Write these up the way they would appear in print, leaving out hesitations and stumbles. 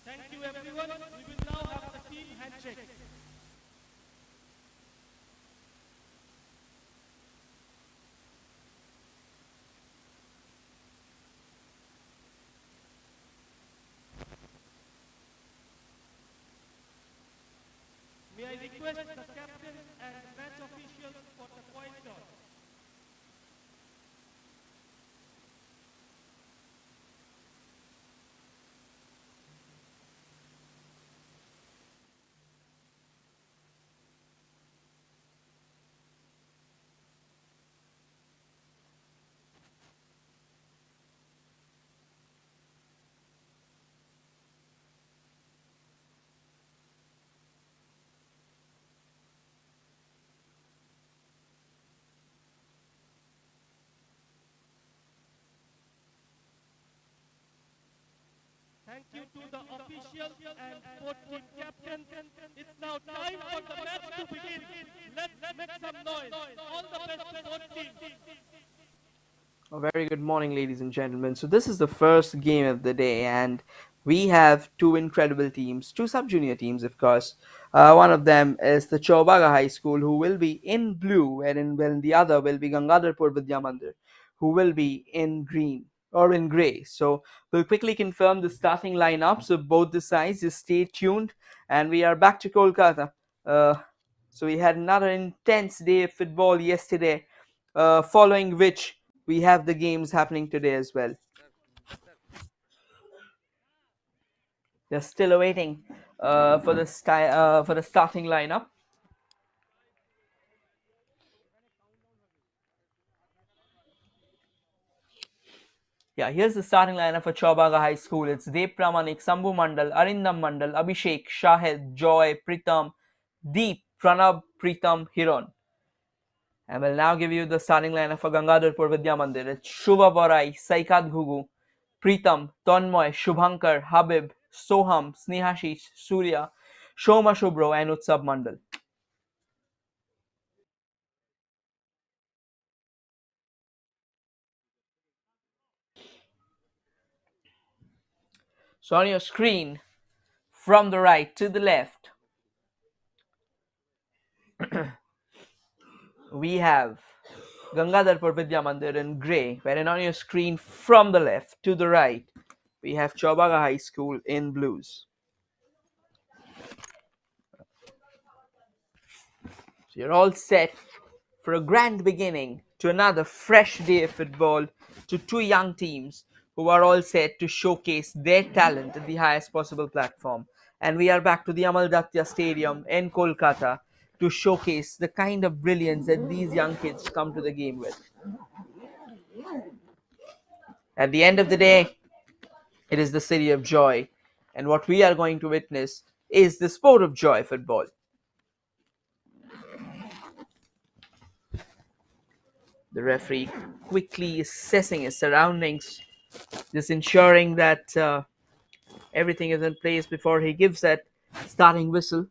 Thank you everyone. We will now have the team handshake. May I request the captains and match officials for the point toss. Thank you to the officials and sport team captains. It's now time for the match to begin. Let's make some noise. All the best sport teams. A very good morning, ladies and gentlemen. So, this is the first game of the day, and we have two incredible teams, two sub junior teams, of course. One of them is the Chowbaga High School, who will be in blue, when the other will be Gangadharpur Vidyamandir, who will be in green or in grey. So, we'll quickly confirm the starting lineups of both the sides. Just stay tuned, and we are back to Kolkata. Uh, so, we had another intense day of football yesterday, following which we have the games happening today as well. They're still awaiting for the starting lineup. Yeah, here's the starting lineup for Chowbaga High School. It's Dev Pramanik, Sambhu Mandal, Arindam Mandal, Abhishek, Shahid, Joy, Pritam, Deep, Pranab, Pritam, Hiron. And we'll now give you the starting lineup for Gangadharpur Vidyamandir. It's Shubha Borai, Saikat Ghugu, Pritam, Tonmoy, Shubhankar, Habib, Soham, Snehashish, Surya, Shoma Shubro, and Utsab Mandal. So on your screen, from the right to the left, we have Gangadharpur Vidyamandir in grey, wherein on your screen from the left to the right, we have Chowbaga High School in blues. So you're all set for a grand beginning to another fresh day of football, to two young teams who are all set to showcase their talent at the highest possible platform. And we are back to the Amal Datya Stadium in Kolkata to showcase the kind of brilliance that these young kids come to the game with. At the end of the day, it is the city of joy, and what we are going to witness is the sport of joy, football. The referee quickly assessing his surroundings, just ensuring that everything is in place before he gives that starting whistle.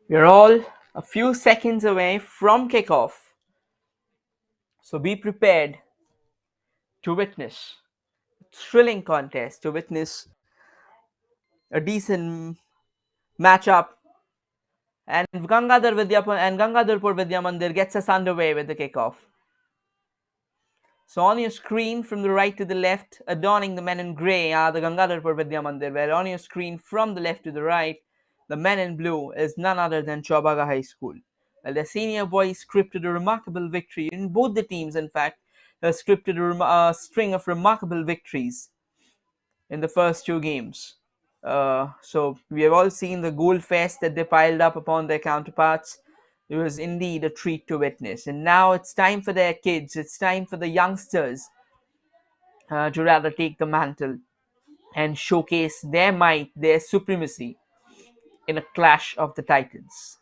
We're all a few seconds away from kickoff, so be prepared to witness a thrilling contest, to witness a decent matchup. And Gangadharpur Vidyamandir gets us underway with the kickoff. So on your screen from the right to the left, adorning the men in grey are the Gangadharpur Vidyamandir, where on your screen from the left to the right, the men in blue is none other than Chowbaga High School. Well, the senior boys scripted a remarkable victory in both the teams, in fact, scripted a string of remarkable victories in the first two games. So we have all seen the goal fest that they piled up upon their counterparts. It was indeed a treat to witness. And now it's time for their kids, it's time for the youngsters to rather take the mantle and showcase their might, their supremacy in a clash of the titans.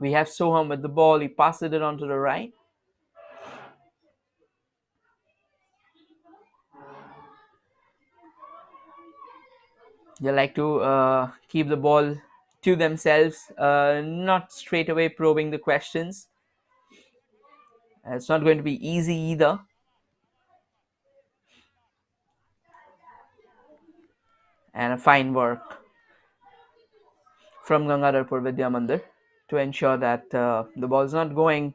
We have Soham with the ball, he passes it on to the right. They like to keep the ball to themselves, not straight away probing the questions. It's not going to be easy either. And a fine work from Gangadharpur Vidyamandir to ensure that the ball is not going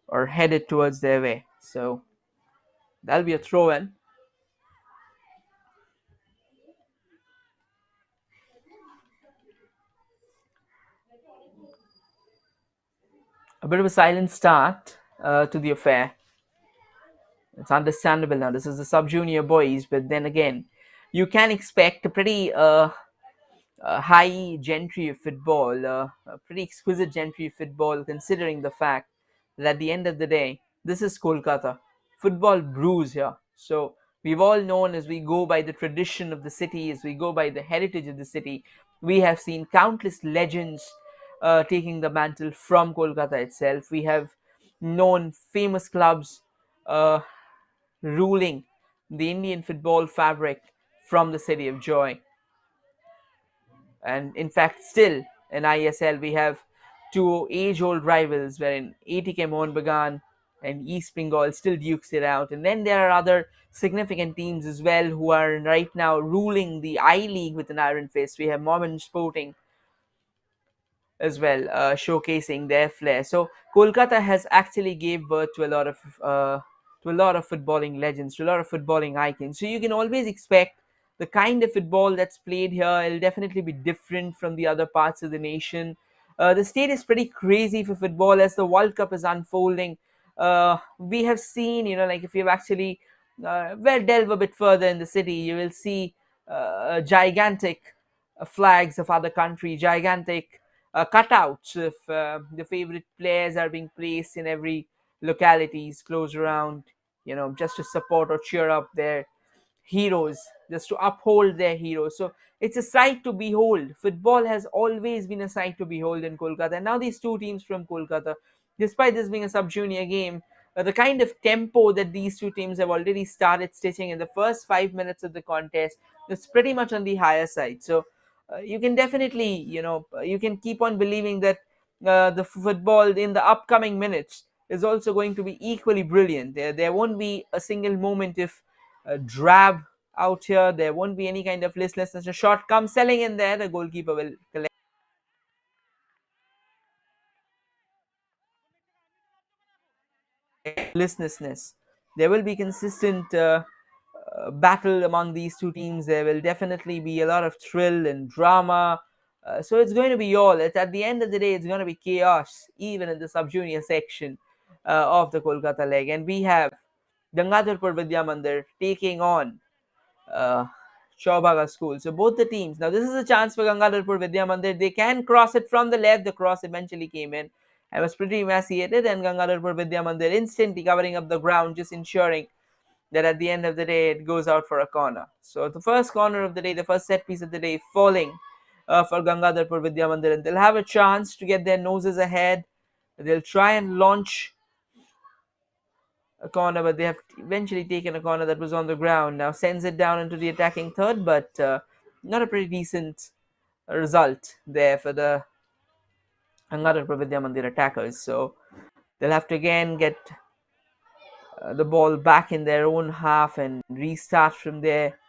or headed towards their way. So that'll be a throw in. A bit of a silent start to the affair. It's understandable now. This is the sub junior boys, but then again, you can expect a pretty high gentry of football, a pretty exquisite gentry of football, considering the fact that at the end of the day, this is Kolkata. Football brews here. So we've all known, as we go by the tradition of the city, as we go by the heritage of the city, we have seen countless legends taking the mantle from Kolkata itself. We have known famous clubs uh, ruling the Indian football fabric from the city of joy. And in fact, still in ISL, we have two age-old rivals, wherein ATK Mohun Bagan and East Bengal still dukes it out. And then there are other significant teams as well who are right now ruling the I League with an iron fist. We have Mormon Sporting as well, showcasing their flair. So Kolkata has actually gave birth to a lot of footballing legends, to a lot of footballing icons. So you can always expect the kind of football that's played here. It'll definitely be different from the other parts of the nation. The state is pretty crazy for football as the World Cup is unfolding. We have seen, like if you've actually delve a bit further in the city, you will see gigantic flags of other countries, gigantic cutouts of the favorite players are being placed in every localities close around, just to support or cheer up their heroes, just to uphold their heroes. So it's a sight to behold. Football has always been a sight to behold in Kolkata. And now these two teams from Kolkata, despite this being a sub-junior game, the kind of tempo that these two teams have already started stitching in the first 5 minutes of the contest is pretty much on the higher side. So you can definitely, you can keep on believing that the football in the upcoming minutes is also going to be equally brilliant. There won't be a single moment if drab out here. There won't be any kind of listlessness. A shot comes selling in there, the goalkeeper will collect listlessness. There will be consistent battle among these two teams. There will definitely be a lot of thrill and drama. So it's going to be all. At the end of the day, it's going to be chaos, even in the sub-junior section of the Kolkata leg. And we have Gangadharpur Vidyamandir taking on uh, Chowbaga School. So both the teams. Now this is a chance for Gangadharpur Vidyamandir. They can cross it from the left. The cross eventually came in. I was pretty emaciated, and Gangadharpur Vidyamandir instantly covering up the ground, just ensuring that at the end of the day it goes out for a corner. So the first corner of the day, the first set piece of the day, falling for Gangadharpur Vidyamandir, and they'll have a chance to get their noses ahead. They'll try and launch a corner, but they have eventually taken a corner that was on the ground. Now sends it down into the attacking third, but not a pretty decent result there for the Gangadharpur Vidyamandir attackers. So they'll have to again get the ball back in their own half and restart from there.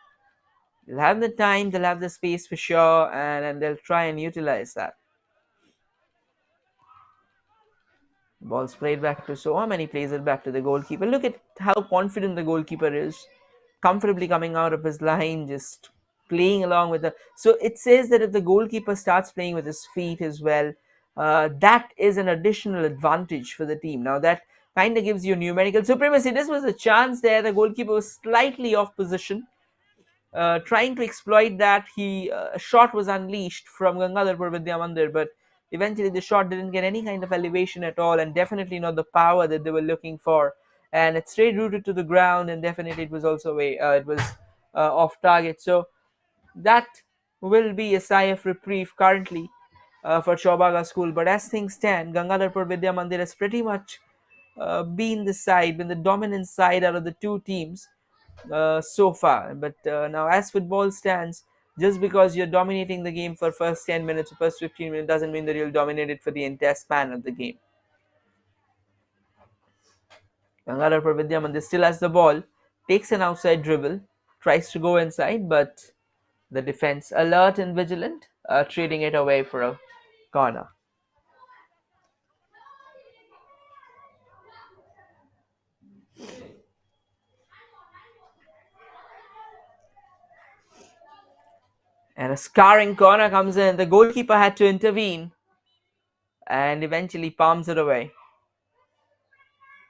They'll have the time, they'll have the space for sure, and they'll try and utilize that. Ball's played back to Soham and he plays it back to the goalkeeper. Look at how confident the goalkeeper is. Comfortably coming out of his line, just playing along with the. So it says that if the goalkeeper starts playing with his feet as well, that is an additional advantage for the team. Now that kind of gives you numerical supremacy. This was a chance there. The goalkeeper was slightly off position. Trying to exploit that, a shot was unleashed from Gangadharpur Vidyamandir, but eventually the shot didn't get any kind of elevation at all, and definitely not the power that they were looking for. And it stayed rooted to the ground, and definitely it was also off target. So that will be a sigh of reprieve currently for Chowbaga School. But as things stand, Gangadharpur Vidyamandir has pretty much been the dominant side out of the two teams so far. But now, as football stands, just because you're dominating the game for first 10 minutes or first 15 minutes doesn't mean that you'll dominate it for the entire span of the game. Gangadharpur Vidyamandir still has the ball, takes an outside dribble, tries to go inside, but the defense alert and vigilant, trading it away for a corner. And a scarring corner comes in. The goalkeeper had to intervene and eventually palms it away.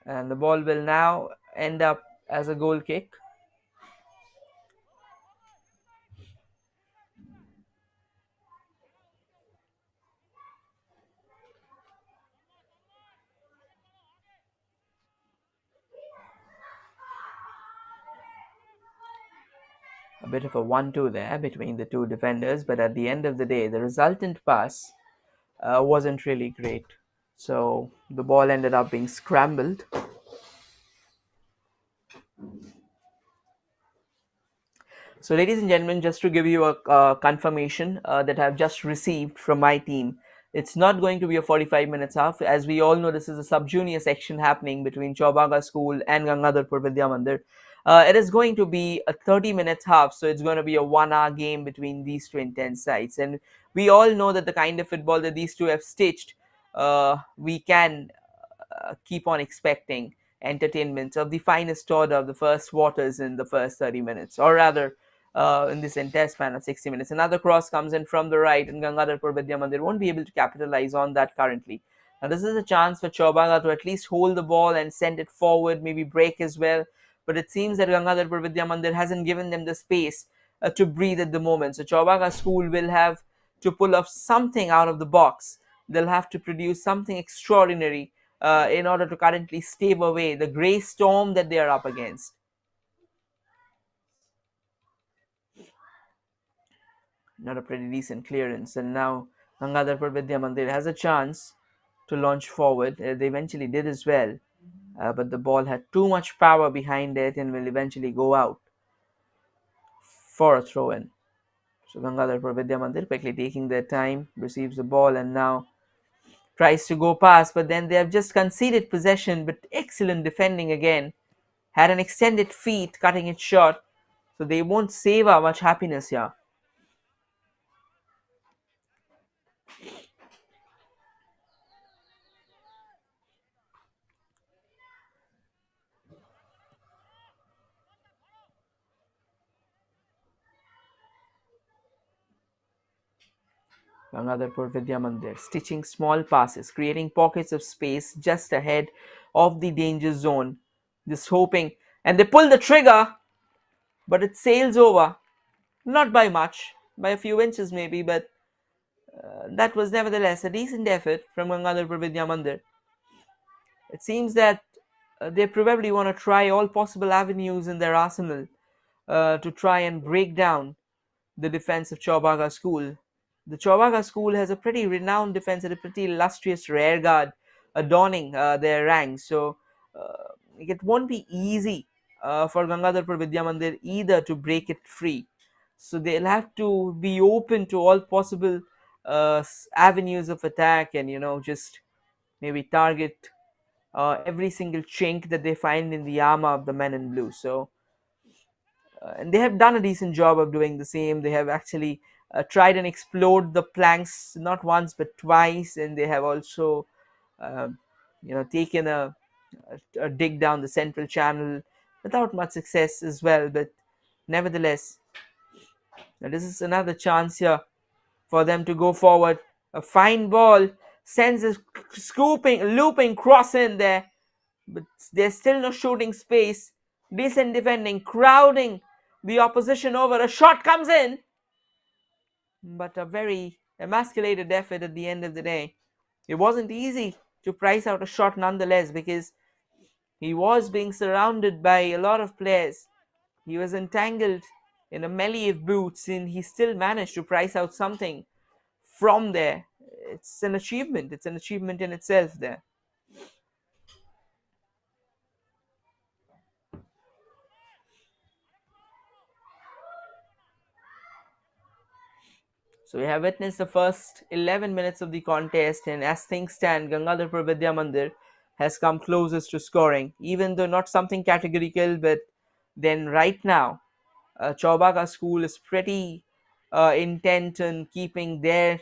And the ball will now end up as a goal kick. A bit of a 1-2 there between the two defenders, but at the end of the day, the resultant pass wasn't really great. So the ball ended up being scrambled. So, ladies and gentlemen, just to give you a confirmation that I've just received from my team, it's not going to be a 45 minutes half. As we all know, this is a sub-junior section happening between Chowbaga School and Gangadharpur Vidyamandir. It is going to be a 30-minute half, so it's going to be a 1 hour game between these two intense sides. And we all know that the kind of football that these two have stitched, we can keep on expecting entertainment of the finest order of the first waters in the first 30 minutes, or rather, in this entire span of 60 minutes. Another cross comes in from the right, and Gangadharpur Vidyamandir won't be able to capitalize on that currently. Now, this is a chance for Chowbaga to at least hold the ball and send it forward, maybe break as well. But it seems that Gangadharpur Vidyamandir hasn't given them the space to breathe at the moment. So, Chowbaga School will have to pull off something out of the box. They'll have to produce something extraordinary in order to currently stave away the grey storm that they are up against. Not a pretty decent clearance, and now Gangadharpur Vidyamandir has a chance to launch forward. They eventually did as well, but the ball had too much power behind it and will eventually go out for a throw in. So Gangadharpur Vidyamandir quickly taking their time, receives the ball and now tries to go past, but then they have just conceded possession, but excellent defending again. Had an extended feet cutting it short, so they won't savor much happiness here. Gangadharpur Vidyamandir, stitching small passes, creating pockets of space just ahead of the danger zone, just hoping, and they pull the trigger, but it sails over, not by much, by a few inches maybe, but that was nevertheless a decent effort from Gangadharpur Vidyamandir. It seems that they probably want to try all possible avenues in their arsenal to try and break down the defense of Chowbaga School. The Chowbaga School has a pretty renowned defense and a pretty illustrious rearguard adorning their ranks. So it won't be easy for Gangadharpur Vidyamandir either to break it free. So they'll have to be open to all possible avenues of attack, and just maybe target every single chink that they find in the armor of the men in blue. So and they have done a decent job of doing the same. They have actually tried and explored the planks not once but twice, and they have also um, taken a dig down the central channel without much success as well. But nevertheless, this is another chance here for them to go forward. A fine ball sends a scooping looping cross in there, but there's still no shooting space. Decent defending, crowding the opposition over. A shot comes in, but a very emasculated effort at the end of the day. It wasn't easy to price out a shot nonetheless, because he was being surrounded by a lot of players. He was entangled in a melee of boots, and he still managed to price out something from there. It's an achievement. It's an achievement in itself there. So we have witnessed the first 11 minutes of the contest, and as things stand, Gangadharpur Vidyamandir has come closest to scoring, even though not something categorical. But then right now, Chowbaga School is pretty intent on keeping their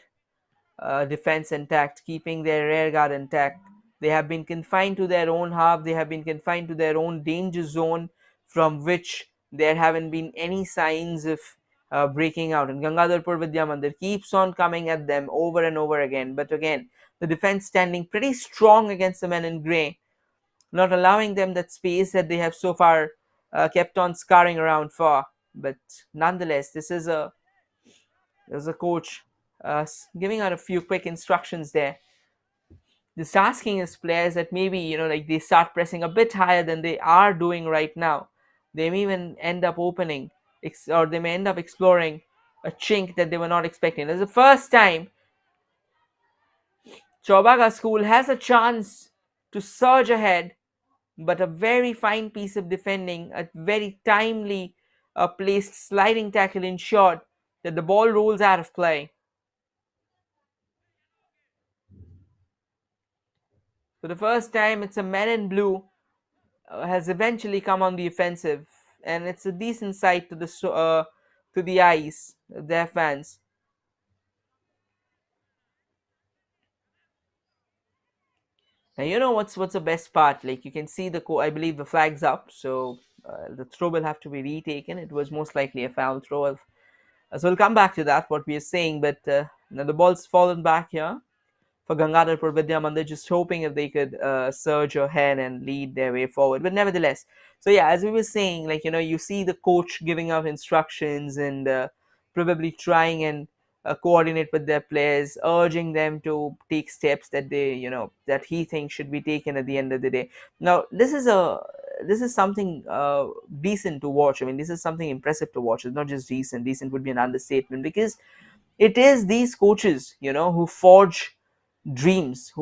defense intact, keeping their rear guard intact. They have been confined to their own half, they have been confined to their own danger zone, from which there haven't been any signs of breaking out. And Gangadharpur Vidyamandir keeps on coming at them over and over again. But again, the defense standing pretty strong against the men in grey, not allowing them that space that they have so far kept on scurrying around for. But nonetheless, there's a coach giving out a few quick instructions there, just asking his players that maybe like they start pressing a bit higher than they are doing right now. They may even end up opening or they may end up exploring a chink that they were not expecting. It's the first time Chowbaga School has a chance to surge ahead, but a very fine piece of defending, a very timely placed sliding tackle ensured that the ball rolls out of play. For the first time, it's a men in blue has eventually come on the offensive, and it's a decent sight to the eyes of their fans. Now what's the best part? Like you can see I believe the flag's up, so the throw will have to be retaken. It was most likely a foul throw. So we'll come back to that what we are saying, but now the ball's fallen back here for Gangadharpur Vidyamandir, just hoping if they could surge ahead and lead their way forward. But nevertheless, so yeah, as we were saying, like you see the coach giving out instructions and probably trying and coordinate with their players, urging them to take steps that that he thinks should be taken at the end of the day. Now, this is something decent to watch. I mean, this is something impressive to watch. It's not just decent. Decent would be an understatement, because it is these coaches, who forge dreams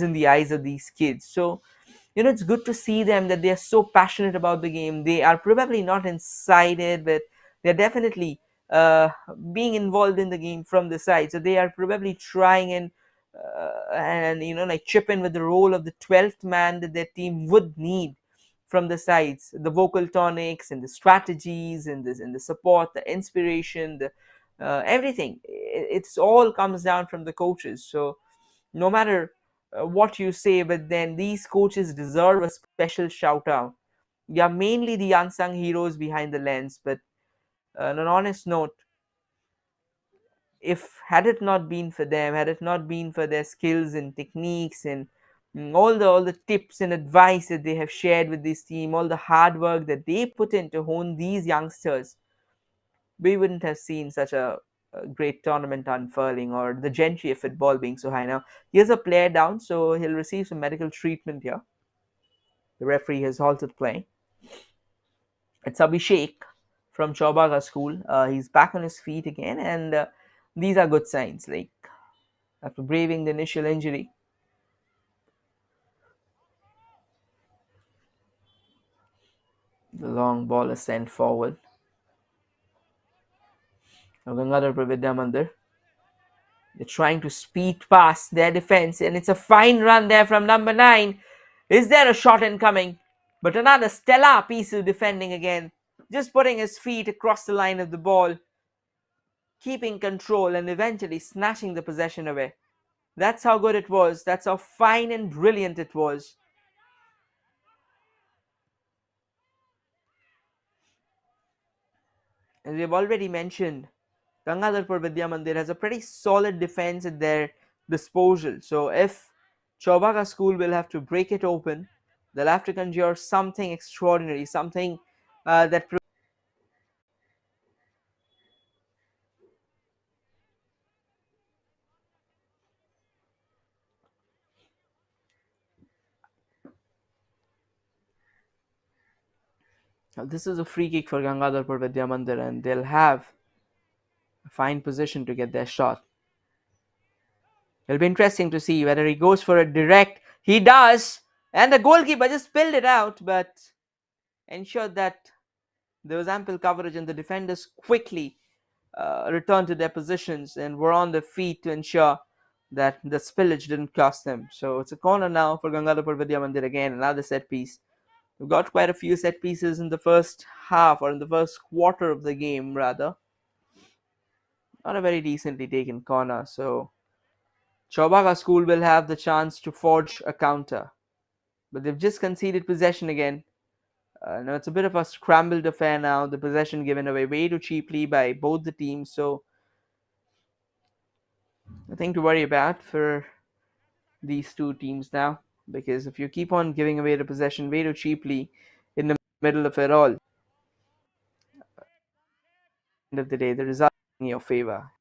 in the eyes of these kids. So it's good to see them that they are so passionate about the game. They are probably not inside it, but they're definitely being involved in the game from the side. So they are probably trying and like chip in with the role of the 12th man that their team would need from the sides, the vocal tonics and the strategies and the support, the inspiration, the everything. It's all comes down from the coaches. So no matter what you say, but then these coaches deserve a special shout out. They are mainly the unsung heroes behind the lens, but on an honest note, if had it not been for them, had it not been for their skills and techniques and all the tips and advice that they have shared with this team, all the hard work that they put in to hone these youngsters, we wouldn't have seen such a great tournament unfurling or the gentry of football being so high. Now, here's a player down, so he'll receive some medical treatment here. The referee has halted play. It's Abhishek from Chowbaga School. He's back on his feet again, and these are good signs. Like after braving the initial injury, the long ball is sent forward. Now Gangadharpur Vidyamandir. They're trying to speed past their defense, and it's a fine run there from number 9. Is there a shot incoming? But another stellar piece of defending again, just putting his feet across the line of the ball, keeping control, and eventually snatching the possession away. That's how good it was. That's how fine and brilliant it was. As we've already mentioned, Gangadharpur Vidyamandir has a pretty solid defense at their disposal. So if Chowbaga School will have to break it open, they'll have to conjure something extraordinary, something that. Now, this is a free kick for Gangadharpur Vidyamandir, and they'll have a fine position to get their shot. It'll be interesting to see whether he goes for a direct. He does, and the goalkeeper just spilled it out, but ensured that there was ample coverage, and the defenders quickly returned to their positions and were on their feet to ensure that the spillage didn't cost them. So it's a corner now for Gangadharpur Vidyamandir again, another set piece. We've got quite a few set pieces in the first half, or in the first quarter of the game, rather. Not a very decently taken corner. So Chowbaga School will have the chance to forge a counter. But they've just conceded possession again. Now it's a bit of a scrambled affair now. The possession given away way too cheaply by both the teams. So nothing to worry about for these two teams now. Because if you keep on giving away the possession way too cheaply in the middle of it all, at the end of the day, the result is in your favor.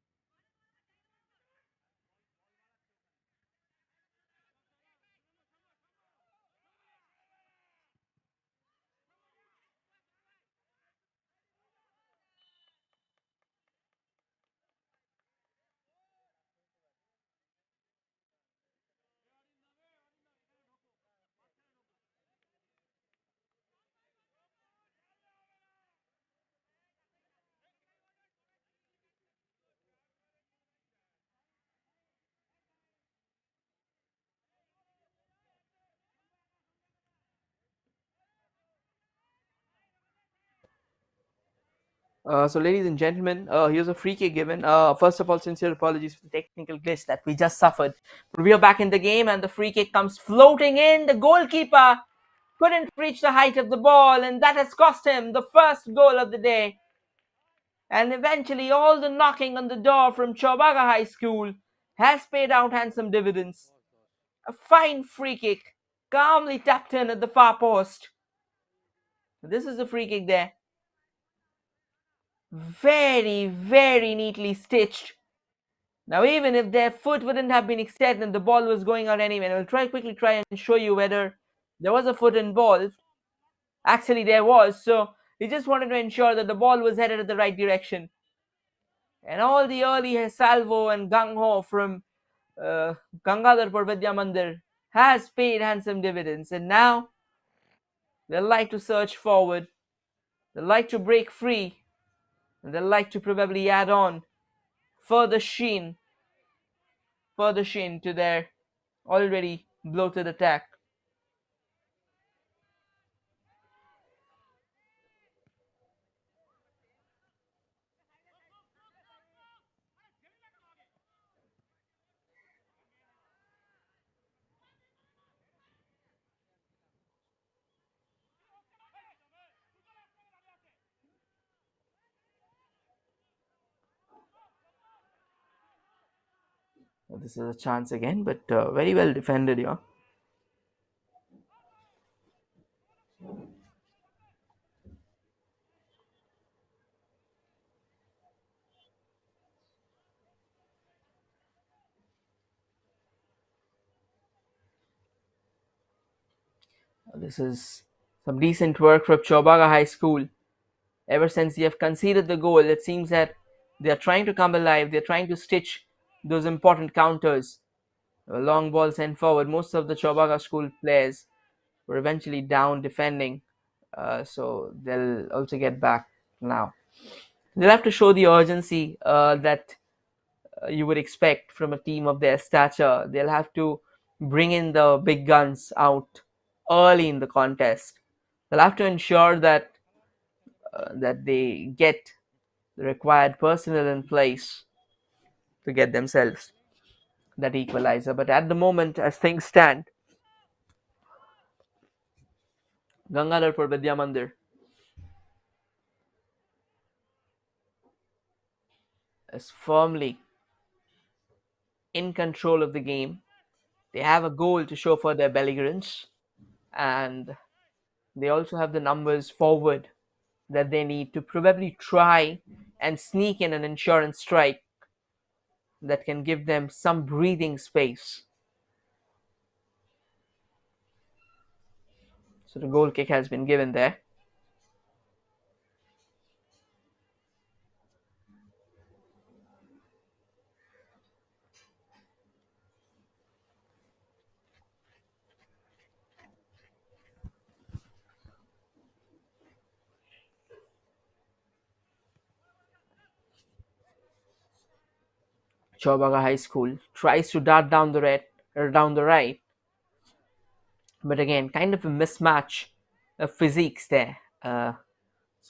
So, ladies and gentlemen, here's a free kick given. First of all, sincere apologies for the technical glitch that we just suffered. But we are back in the game, and the free kick comes floating in. The goalkeeper couldn't reach the height of the ball, and that has cost him the first goal of the day. And eventually, all the knocking on the door from Chowbaga High School has paid out handsome dividends. A fine free kick, calmly tapped in at the far post. This is the free kick there. Very, very neatly stitched. Now, even if their foot wouldn't have been extended and the ball was going out anyway, and I'll quickly try and show you whether there was a foot involved. Actually, there was. So he just wanted to ensure that the ball was headed in the right direction. And all the early salvo and gung ho from Gangadharpur Vidyamandir has paid handsome dividends. And now they'll like to search forward. They'll like to break free. And they'll like to probably add on further sheen, further sheen to their already bloated attack. This is a chance again, but very well defended here. This is some decent work from Chowbaga High School. Ever since they have conceded the goal, it seems that they are trying to come alive. They're trying to stitch those important counters. A long ball sent forward. Most of the Chowbaga School players were eventually down defending, so they'll also get back now. They'll have to show the urgency that you would expect from a team of their stature. They'll have to bring in the big guns out early in the contest. They'll have to ensure that they get the required personnel in place to get themselves that equalizer. But at the moment, as things stand, Gangadharpur Vidyamandir is firmly in control of the game. They have a goal to show for their belligerents, and they also have the numbers forward that they need to probably try and sneak in an insurance strike that can give them some breathing space. So the goal kick has been given there. Chowbaga High School tries to dart down the red or down the right, but again, kind of a mismatch of physiques there. So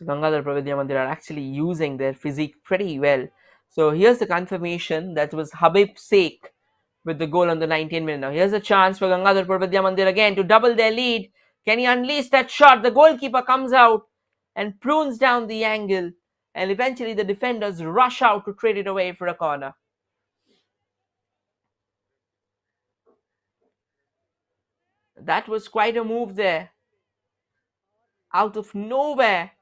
Gangadhar Vidyamandir are actually using their physique pretty well. So here's the confirmation that was Habib Sheikh with the goal on the 19th minute. Now here's a chance for Gangadhar Vidyamandir again to double their lead. Can he unleash that shot? The goalkeeper comes out and prunes down the angle, and eventually the defenders rush out to trade it away for a corner. That was quite a move there. Out of nowhere,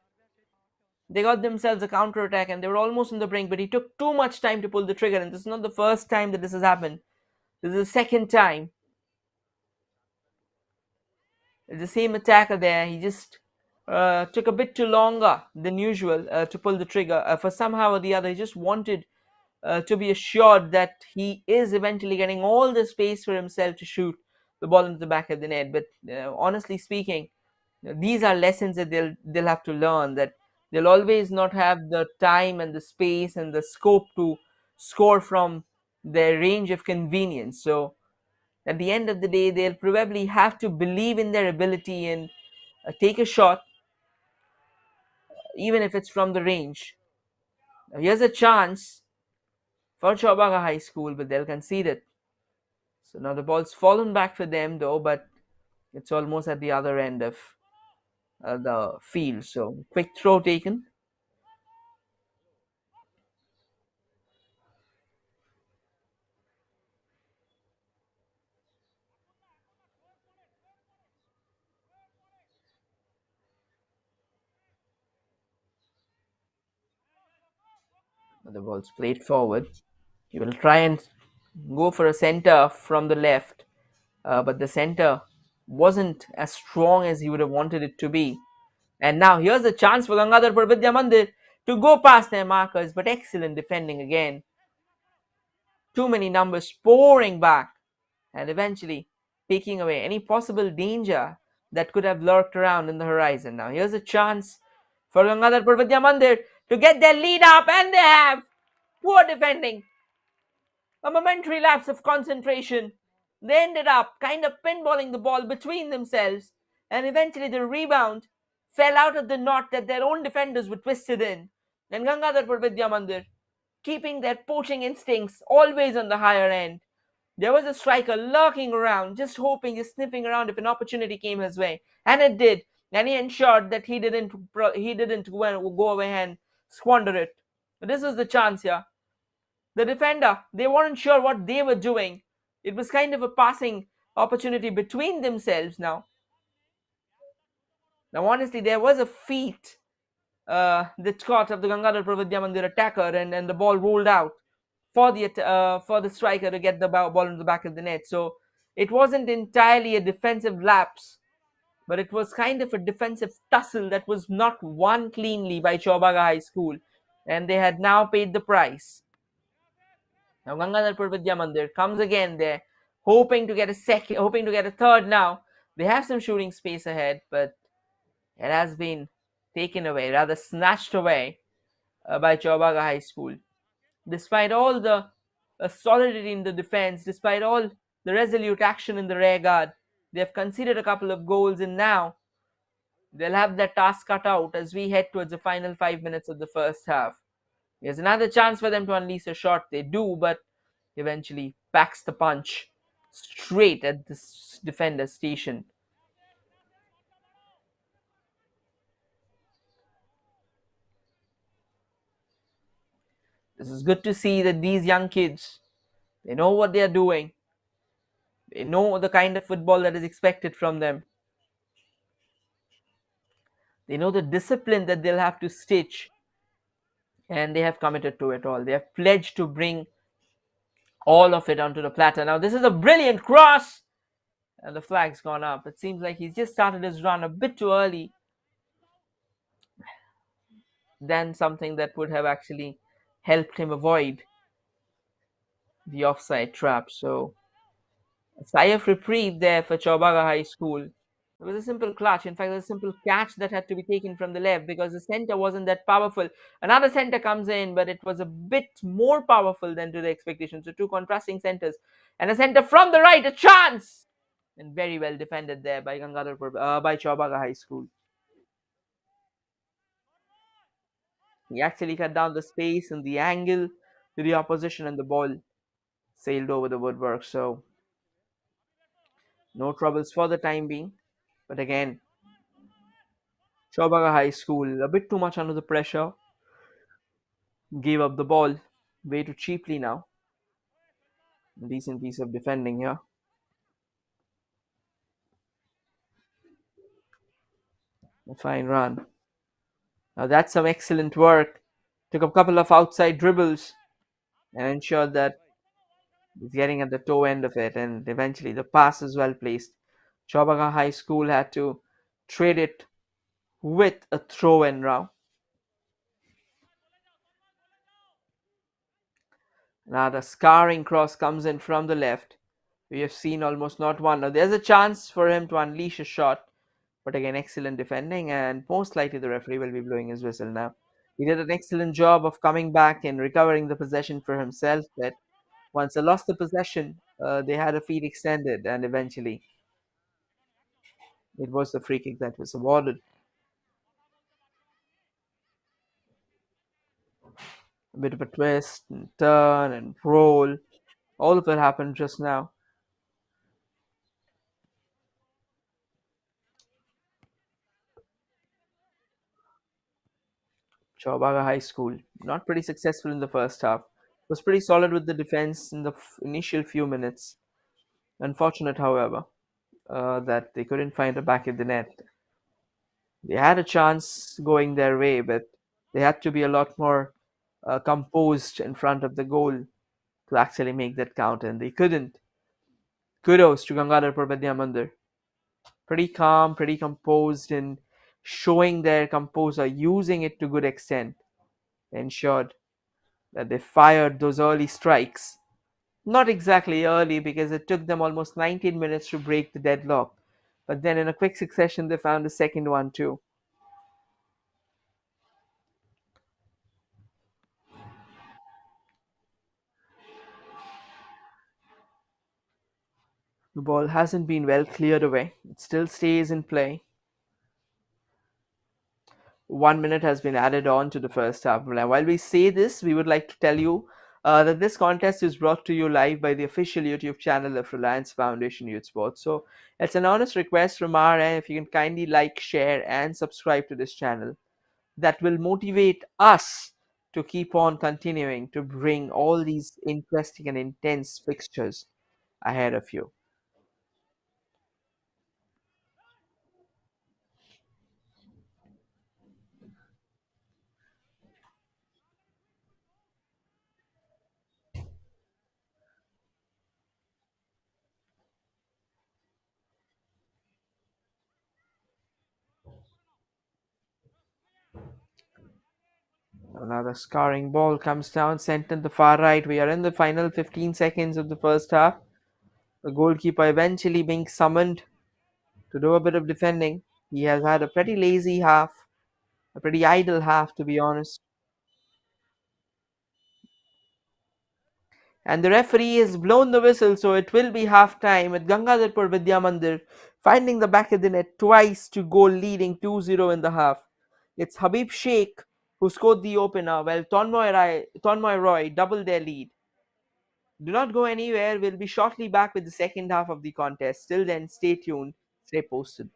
they got themselves a counter attack and they were almost on the brink, but he took too much time to pull the trigger. And this is not the first time that this has happened. This is the second time. It's the same attacker there. He just took a bit too longer than usual to pull the trigger. For somehow or the other, he just wanted to be assured that he is eventually getting all the space for himself to shoot the ball into the back of the net. But honestly speaking, these are lessons that they'll have to learn, that they'll always not have the time and the space and the scope to score from their range of convenience. So at the end of the day, they'll probably have to believe in their ability and take a shot, even if it's from the range. Now, here's a chance for Chowbaga High School, but they'll concede it. So now the ball's fallen back for them, though, but it's almost at the other end of the field. So quick throw taken. The ball's played forward. He will try and go for a center from the left, but the center wasn't as strong as he would have wanted it to be. And now here's a chance for Gangadharpur Vidyamandir to go past their markers, but excellent defending again. Too many numbers pouring back and eventually taking away any possible danger that could have lurked around in the horizon. Now here's a chance for Gangadharpur Vidyamandir to get their lead up, and they have. Poor defending, a momentary lapse of concentration. They ended up kind of pinballing the ball between themselves, and eventually the rebound fell out of the knot that their own defenders were twisted in. And Gangadharpur Vidyamandir, keeping their poaching instincts always on the higher end. There was a striker lurking around, just hoping, just sniffing around if an opportunity came his way, and it did. And he ensured that he didn't go away and squander it. But this was the chance here. The defender, they weren't sure what they were doing. It was kind of a passing opportunity between themselves now. Now, honestly, there was a feat that caught of the Gangadhar Vidyamandir attacker, and the ball rolled out for the striker to get the ball into the back of the net. So it wasn't entirely a defensive lapse, but it was kind of a defensive tussle that was not won cleanly by Chowbaga High School, and they had now paid the price. Now Gangadharpur Vidyamandir comes again there, hoping to get a second, hoping to get a third now. They have some shooting space ahead, but it has been taken away, rather snatched away by Chowbaga High School. Despite all the solidity in the defense, despite all the resolute action in the rear guard, they have conceded a couple of goals, and now they'll have their task cut out as we head towards the final 5 minutes of the first half. There's another chance for them to unleash a shot. They do, but eventually packs the punch straight at this defender's station. This is good to see that these young kids, they know what they are doing. They know the kind of football that is expected from them. They know the discipline that they'll have to stitch, and they have committed to it all. They have pledged to bring all of it onto the platter. Now, this is a brilliant cross, and the flag's gone up. It seems like he's just started his run a bit too early than something that would have actually helped him avoid the offside trap. So, a sigh of reprieve there for Chowbaga High School. It was a simple clutch. In fact, it was a simple catch that had to be taken from the left because the center wasn't that powerful. Another center comes in, but it was a bit more powerful than to the expectations. So two contrasting centers. And a center from the right, a chance! And very well defended there by by Chowbaga High School. He actually cut down the space and the angle to the opposition, and the ball sailed over the woodwork. So no troubles for the time being. But again, Chowbaga High School a bit too much under the pressure, gave up the ball way too cheaply now. Decent piece of defending here. A fine run. Now that's some excellent work. Took a couple of outside dribbles and ensured that he's getting at the toe end of it, and eventually the pass is well placed. Chowbaga High School had to trade it with a throw in now. Now the scarring cross comes in from the left. We have seen almost not one. Now there's a chance for him to unleash a shot, but again, excellent defending, and most likely the referee will be blowing his whistle now. He did an excellent job of coming back and recovering the possession for himself, but once they lost the possession, they had a feet extended, and eventually it was the free kick that was awarded. A bit of a twist and turn and roll. All of it happened just now. Chowbaga High School, not pretty successful in the first half. Was pretty solid with the defense in the initial few minutes. Unfortunate, however, that they couldn't find a back of the net. They had a chance going their way, but they had to be a lot more composed in front of the goal to actually make that count, and they couldn't. Kudos to Gangadharpur Vidyamandir. Pretty calm, pretty composed, and showing their composure, using it to good extent, ensured that they fired those early strikes. Not exactly early because it took them almost 19 minutes to break the deadlock, but then in a quick succession they found a second one too. The ball hasn't been well cleared away. It still stays in play. 1 minute has been added on to the first half. Now, while we say this, we would like to tell you that this contest is brought to you live by the official YouTube channel of Reliance Foundation Youth Sports. So it's an honest request from our end if you can kindly like, share, and subscribe to this channel. That will motivate us to keep on continuing to bring all these interesting and intense fixtures ahead of you. Another scoring ball comes down, sent in the far right. We are in the final 15 seconds of the first half. The goalkeeper eventually being summoned to do a bit of defending. He has had a pretty lazy half, a pretty idle half, to be honest. And the referee has blown the whistle, so it will be half time with Gangadharpur Vidyamandir finding the back of the net twice to goal, leading 2-0 in the half. It's Habib Sheikh who scored the opener, while Tonmoy Roy doubled their lead. Do not go anywhere, we'll be shortly back with the second half of the contest. Till then, stay tuned, stay posted.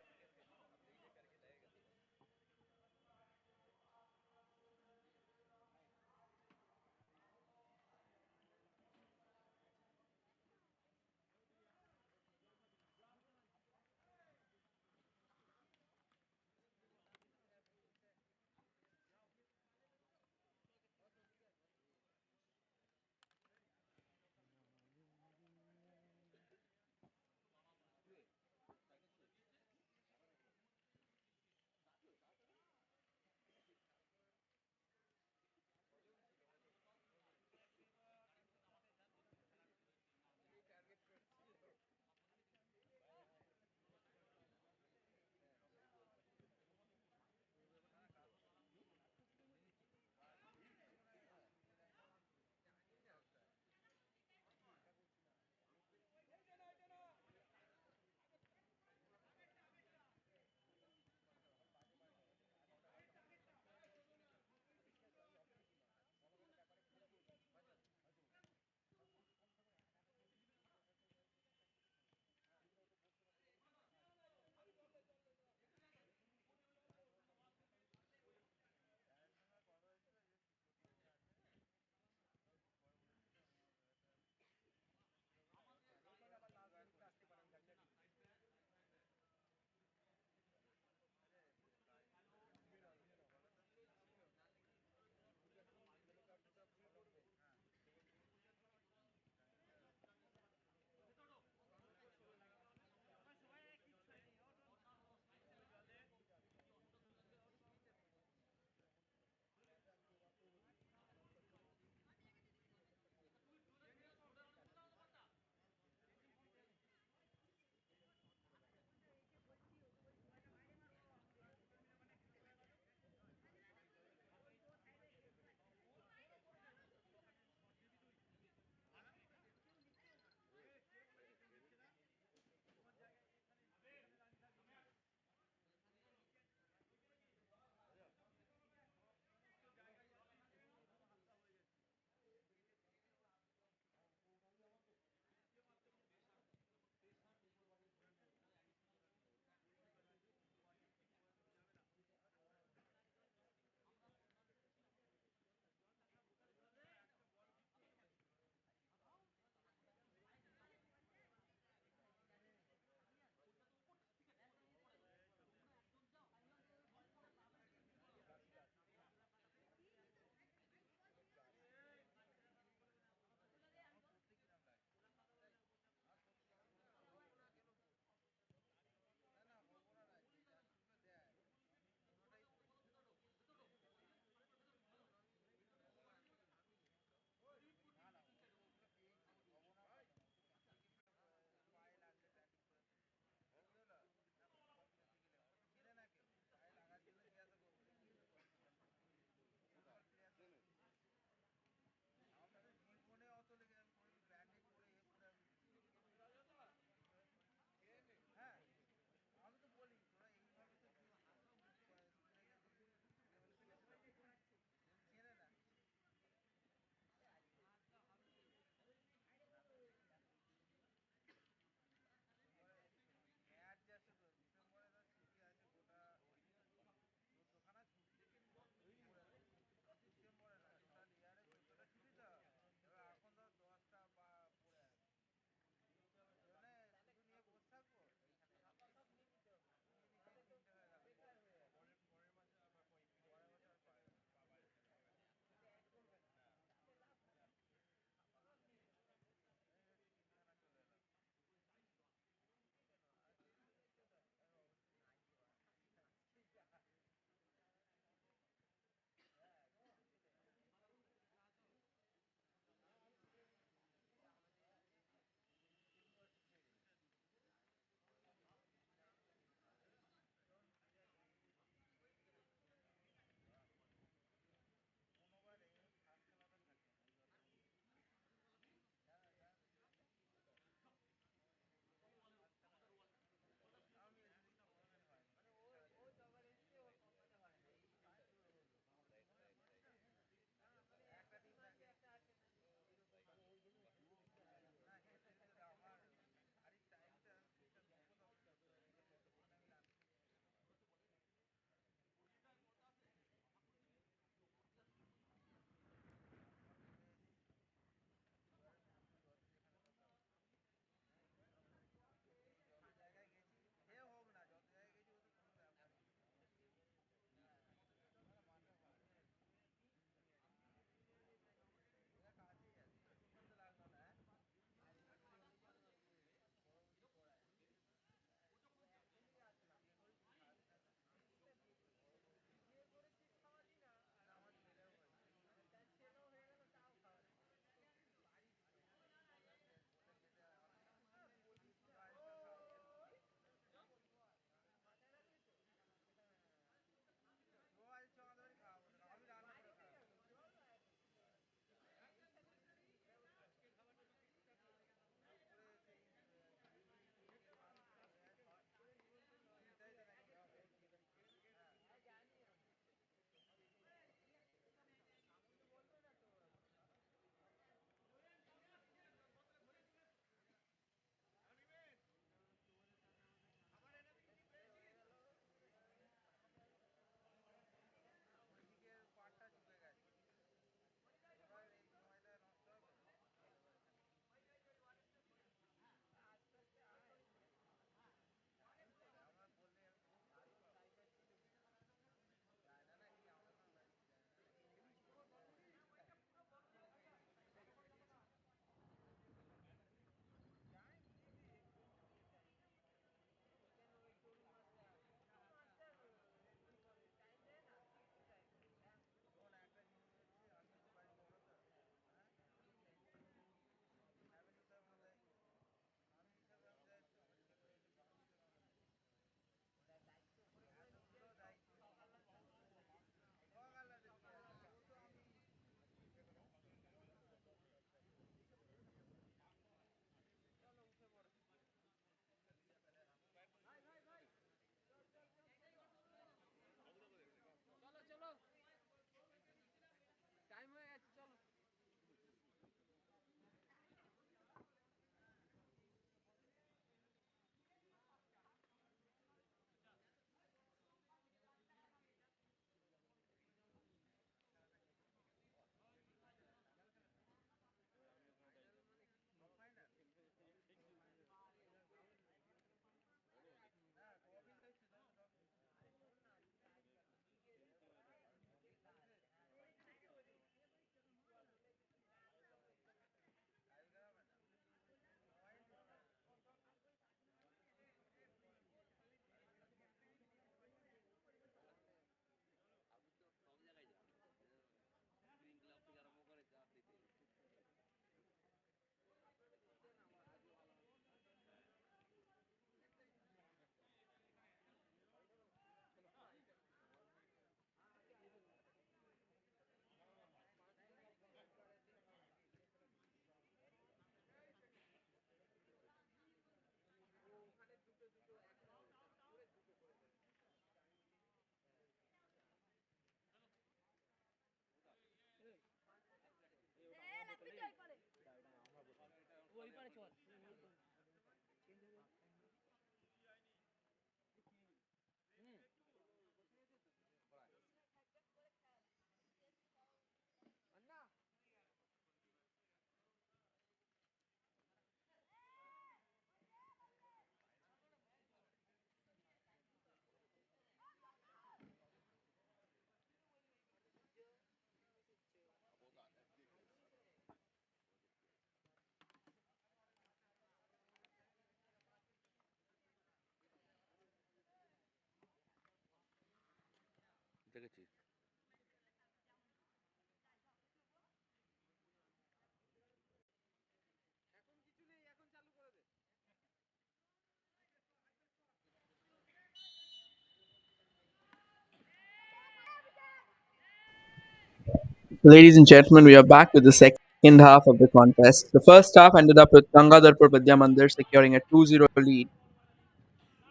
Ladies and gentlemen, we are back with the second half of the contest. The first half ended up with Gangadharpur Vidyamandir securing a 2-0 lead.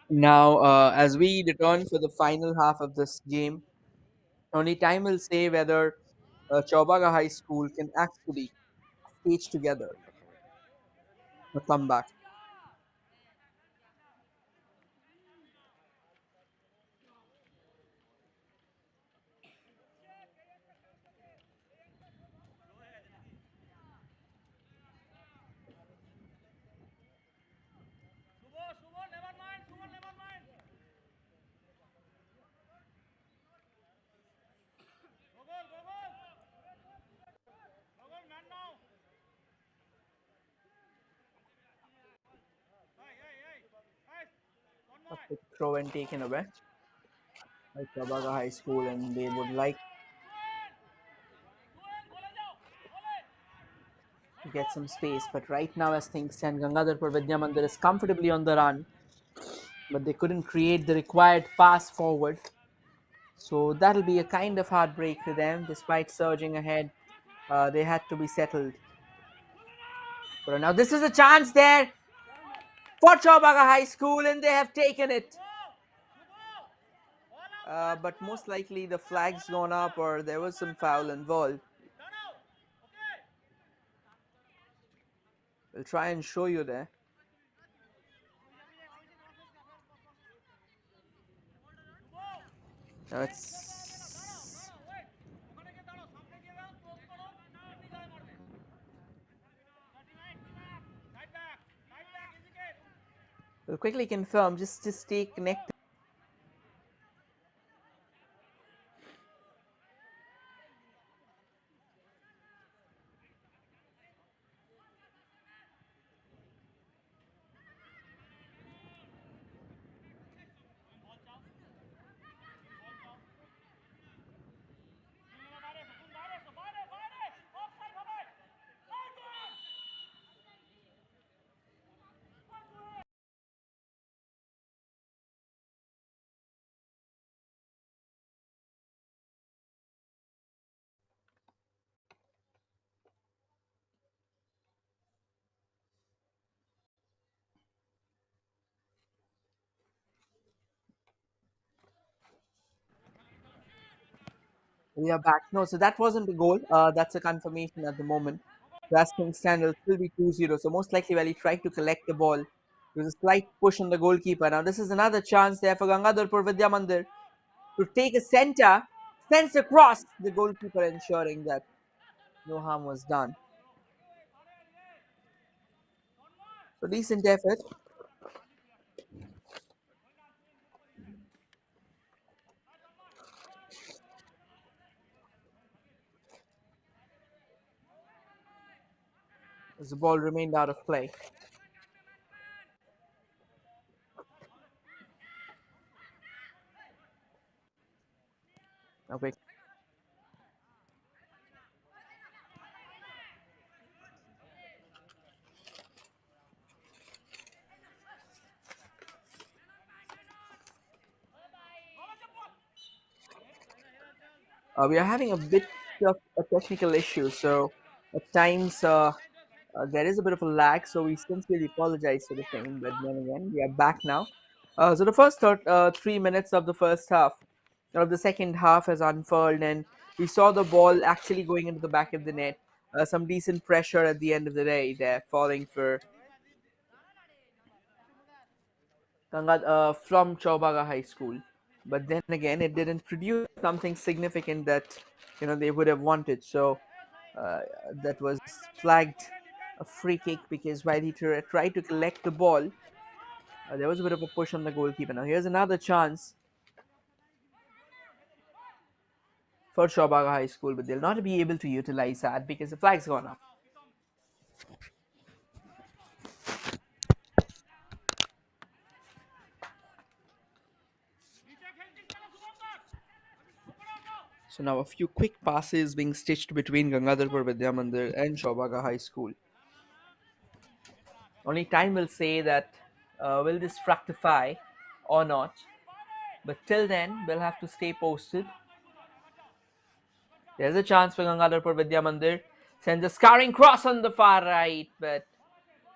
Now, as we return for the final half of this game, only time will say whether Chowbaga High School can actually stage together a comeback. A quick throw and taken away by Chowbaga High School, and they would like to get some space. But right now, as things stand, Gangadharpur Vidyamandir is comfortably on the run, but they couldn't create the required pass forward. So that'll be a kind of heartbreak to them. Despite surging ahead, they had to be settled. But now this is a chance there for Chowbaga High School, and they have taken it. But most likely the flag's gone up or there was some foul involved. We'll try and show you there. Now it's we'll quickly confirm. Just stay connected. We are back. No, so that wasn't the goal. That's a confirmation at the moment. So as things stand, it'll still be 2-0. So most likely, while he tried to collect the ball, there was a slight push on the goalkeeper. Now this is another chance there for Gangadharpur Vidyamandir to take a center, sends across the goalkeeper, ensuring that no harm was done. So decent effort. As the ball remained out of play. Okay. We are having a bit of a technical issue, so at times there is a bit of a lag, so we sincerely apologize for the same. But then again, we are back now. So the first 3 minutes of the first half, of the second half has unfurled, and we saw the ball actually going into the back of the net. some decent pressure at the end of the day. They're falling for from Chowbaga High School. But then again, it didn't produce something significant that they would have wanted. So uh, that was flagged a free kick because while he tried to collect the ball, there was a bit of a push on the goalkeeper. Now here's another chance for Chowbaga High School, but they'll not be able to utilize that because the flag's gone up. So now a few quick passes being stitched between Gangadharpur Vidyamandir and Chowbaga High School. Only time will say that will this fructify or not. But till then, we'll have to stay posted. There's a chance for Gangadharpur Vidyamandir. Sends a scouring cross on the far right, but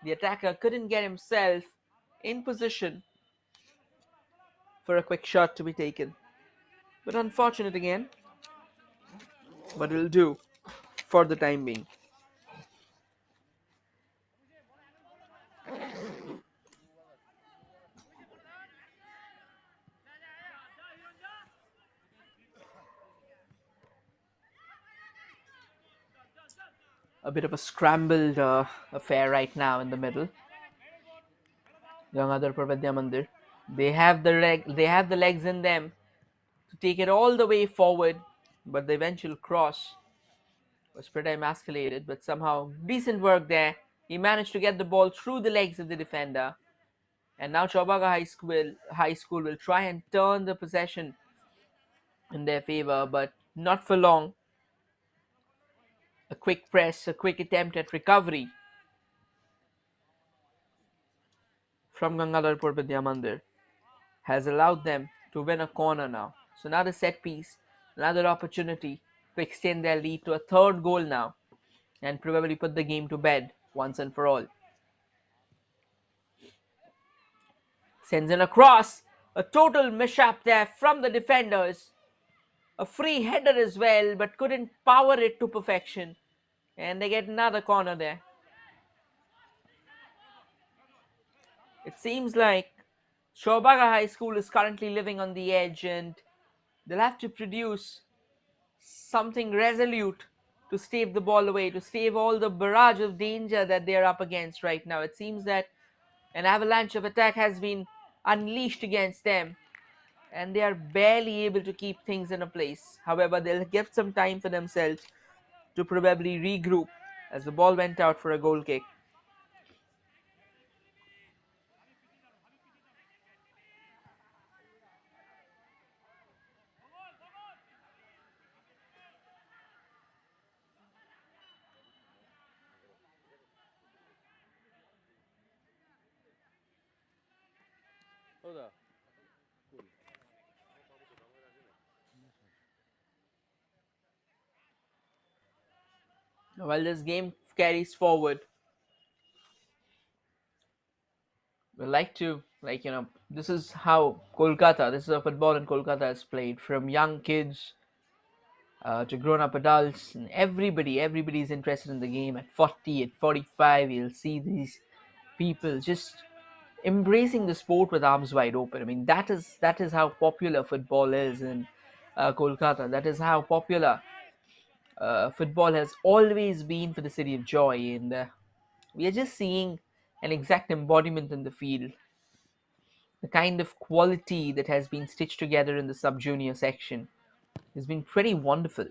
the attacker couldn't get himself in position for a quick shot to be taken. But unfortunate again, but it'll do for the time being. A bit of a scrambled affair right now in the middle. Gangadharpur Vidyamandir. They have the legs in them to take it all the way forward, but the eventual cross was pretty emasculated, but somehow decent work there. He managed to get the ball through the legs of the defender. And now Chowbaga High School will try and turn the possession in their favor, but not for long. A quick press, a quick attempt at recovery from Gangadharpur Vidyamandir has allowed them to win a corner now. So now the set piece, another opportunity to extend their lead to a third goal now and probably put the game to bed once and for all. Sends in a cross, a total mishap there from the defenders. A free header as well, but couldn't power it to perfection. And they get another corner there. It seems like Chowbaga High School is currently living on the edge and they'll have to produce something resolute to stave the ball away, to stave all the barrage of danger that they're up against right now. It seems that an avalanche of attack has been unleashed against them and they are barely able to keep things in a place. However, they'll give some time for themselves to probably regroup as the ball went out for a goal kick. While this game carries forward, we like to, this is how Kolkata, this is how football in Kolkata is played. From young kids to grown-up adults, and everybody's interested in the game. At 40, at 45, you'll see these people just embracing the sport with arms wide open. I mean, that is how popular football is in Kolkata. That is how popular football has always been for the city of joy, and we are just seeing an exact embodiment in the field. The kind of quality that has been stitched together in the sub junior section has been pretty wonderful,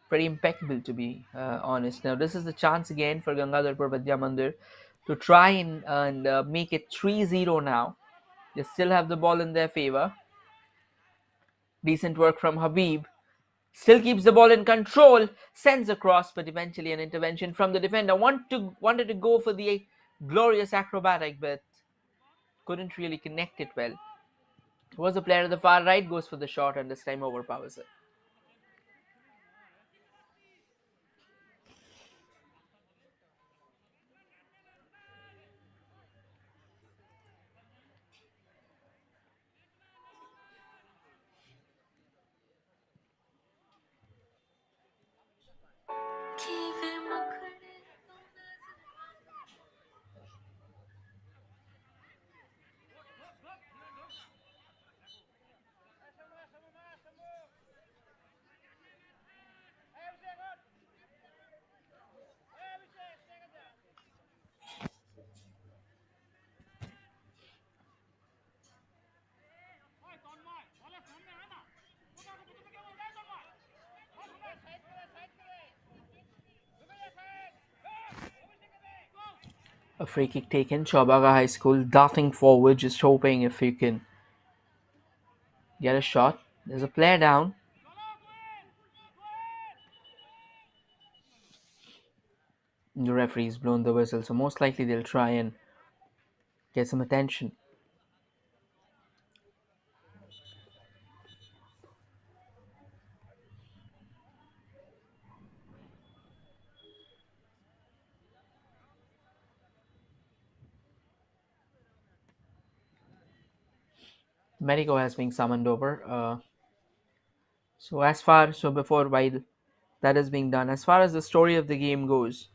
pretty impeccable to be honest. Now, this is the chance again for Gangadharpur Vidyamandir to try and make it 3-0 now. They still have the ball in their favor. Decent work from Habib. Still keeps the ball in control, sends across, but eventually an intervention from the defender. Wanted to go for the glorious acrobatic, but couldn't really connect it well. It was a player at the far right, goes for the shot, and this time overpowers it. A free kick taken. Chowbaga High School darting forward, just hoping if you can get a shot. There's a player down. The referee's blown the whistle, so most likely they'll try and get some attention. Medico has been summoned over. So before while that is being done, as far as the story of the game goes,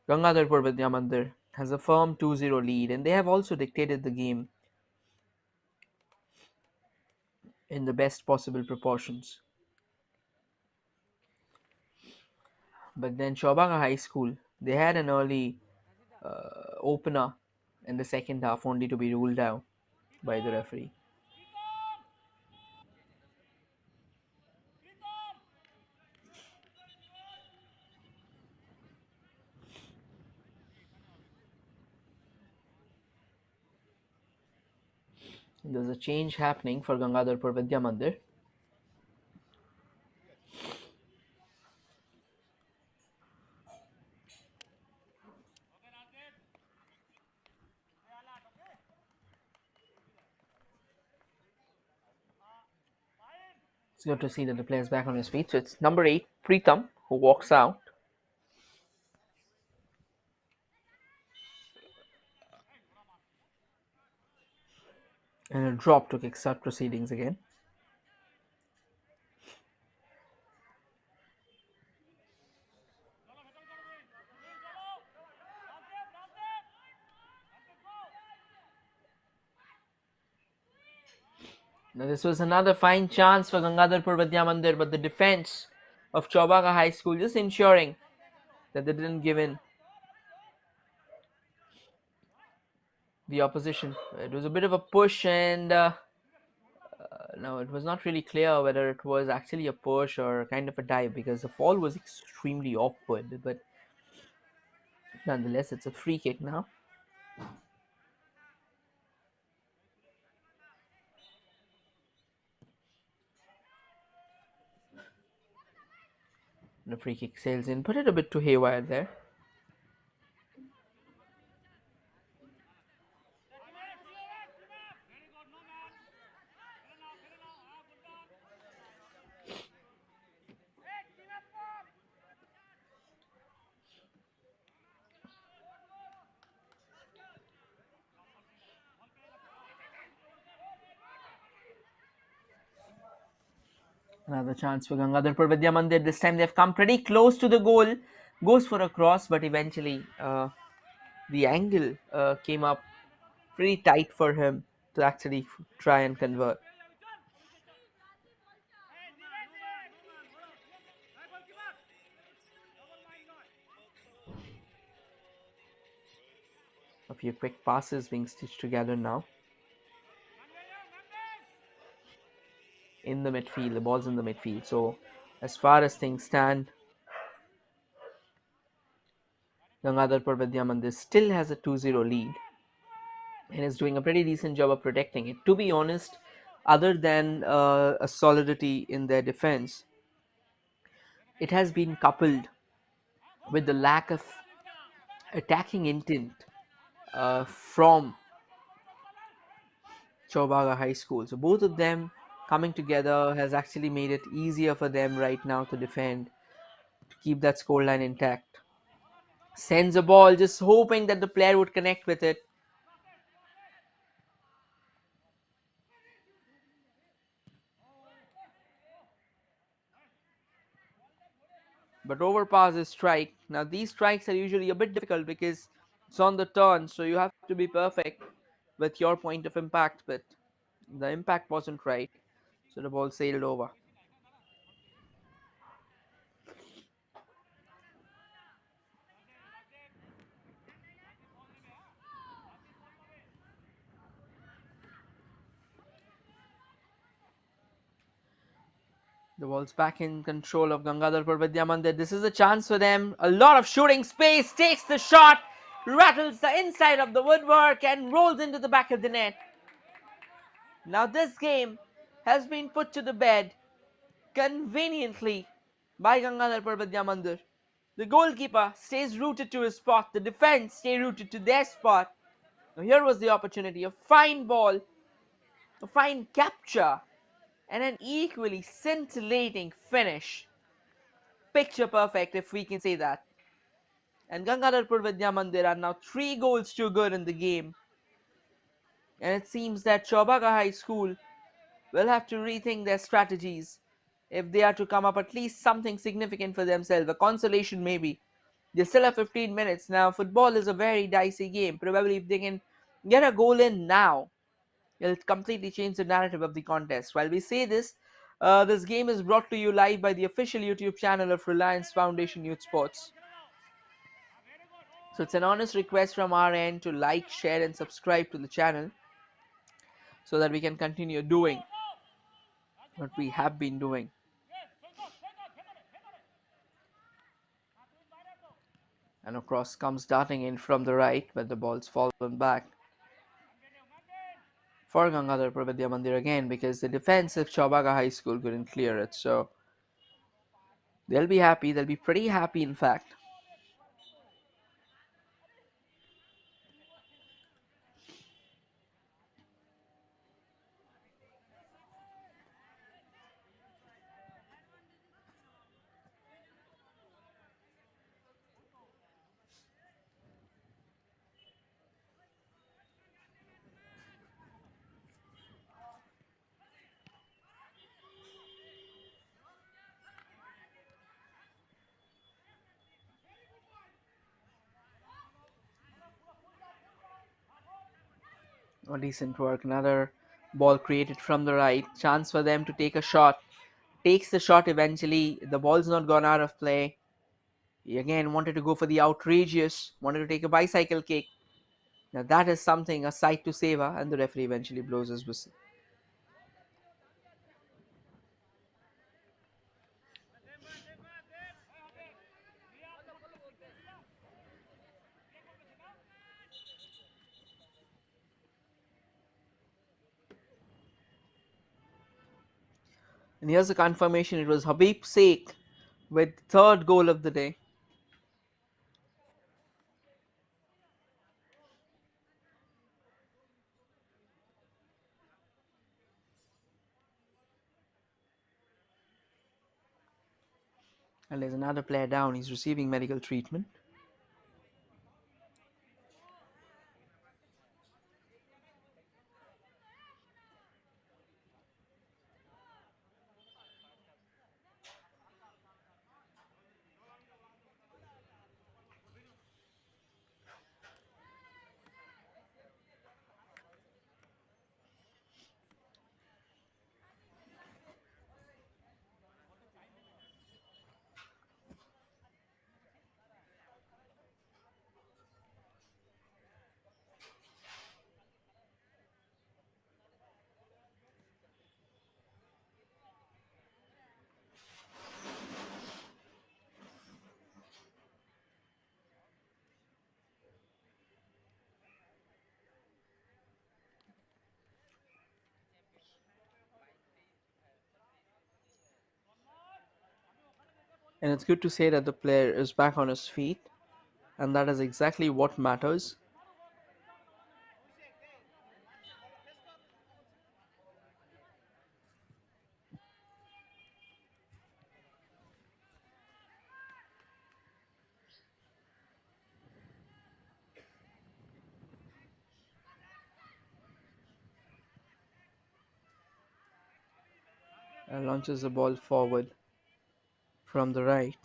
Gangadharpur Vidyamandir has a firm 2-0 lead, and they have also dictated the game in the best possible proportions. But then Chowbaga High School, they had an early opener in the second half, only to be ruled out by the referee. There's a change happening for Gangadharpur Vidyamandir. It's good to see that the player's back on his feet. So it's number 8, Preetham, who walks out. And a drop to kickstart proceedings again. Now this was another fine chance for Gangadharpur Vidyamandir, but the defense of Chowbaga High School just ensuring that they didn't give in the opposition. It was a bit of a push, and no, it was not really clear whether it was actually a push or kind of a dive because the fall was extremely awkward. But nonetheless, it's a free kick now. The free kick sails in, put it a bit too haywire there. Another chance for Gangadharpur Vidyamandir. This time they've come pretty close to the goal. Goes for a cross, but eventually the angle came up pretty tight for him to actually try and convert. A few quick passes being stitched together now. In the midfield, the ball's in the midfield. So, as far as things stand, Gangadharpur Vidyamandir still has a 2-0 lead and is doing a pretty decent job of protecting it. To be honest, other than a solidity in their defense, it has been coupled with the lack of attacking intent from Chowbaga High School. So both of them coming together has actually made it easier for them right now to defend, to keep that scoreline intact. Sends a ball, just hoping that the player would connect with it. But overpasses strike. Now these strikes are usually a bit difficult because it's on the turn, so you have to be perfect with your point of impact. But the impact wasn't right, so the ball sailed over. The ball's back in control of Gangadharpur Vidyamandir. This is a chance for them. A lot of shooting space. Takes the shot, rattles the inside of the woodwork and rolls into the back of the net. Now this game has been put to the bed conveniently by Gangadharpur Vidyamandir. The goalkeeper stays rooted to his spot. The defense stay rooted to their spot. Now here was the opportunity. A fine ball, a fine capture, and an equally scintillating finish. Picture perfect, if we can say that. And Gangadharpur Vidyamandir are now 3 goals to good in the game. And it seems that Chowbaga High School will have to rethink their strategies if they are to come up at least something significant for themselves. A consolation maybe. They still have 15 minutes. Now, football is a very dicey game. Probably if they can get a goal in now, it'll completely change the narrative of the contest. While we say this, this game is brought to you live by the official YouTube channel of Reliance Foundation Youth Sports. So it's an honest request from our end to like, share and subscribe to the channel so that we can continue doing what we have been doing. And a cross comes darting in from the right, but the ball's fallen back for Gangadharpur Vidyamandir again because the defense of Chowbaga High School couldn't clear it. So they'll be happy. They'll be pretty happy, in fact. Oh, decent work. Another ball created from the right. Chance for them to take a shot. Takes the shot eventually. The ball's not gone out of play. He again wanted to go for the outrageous. Wanted to take a bicycle kick. Now that is something, a sight to savor, and the referee eventually blows his whistle. And here's the confirmation. It was Habib Sheikh with third goal of the day. And there's another player down. He's receiving medical treatment. And it's good to say that the player is back on his feet. And that is exactly what matters. And launches the ball forward from the right.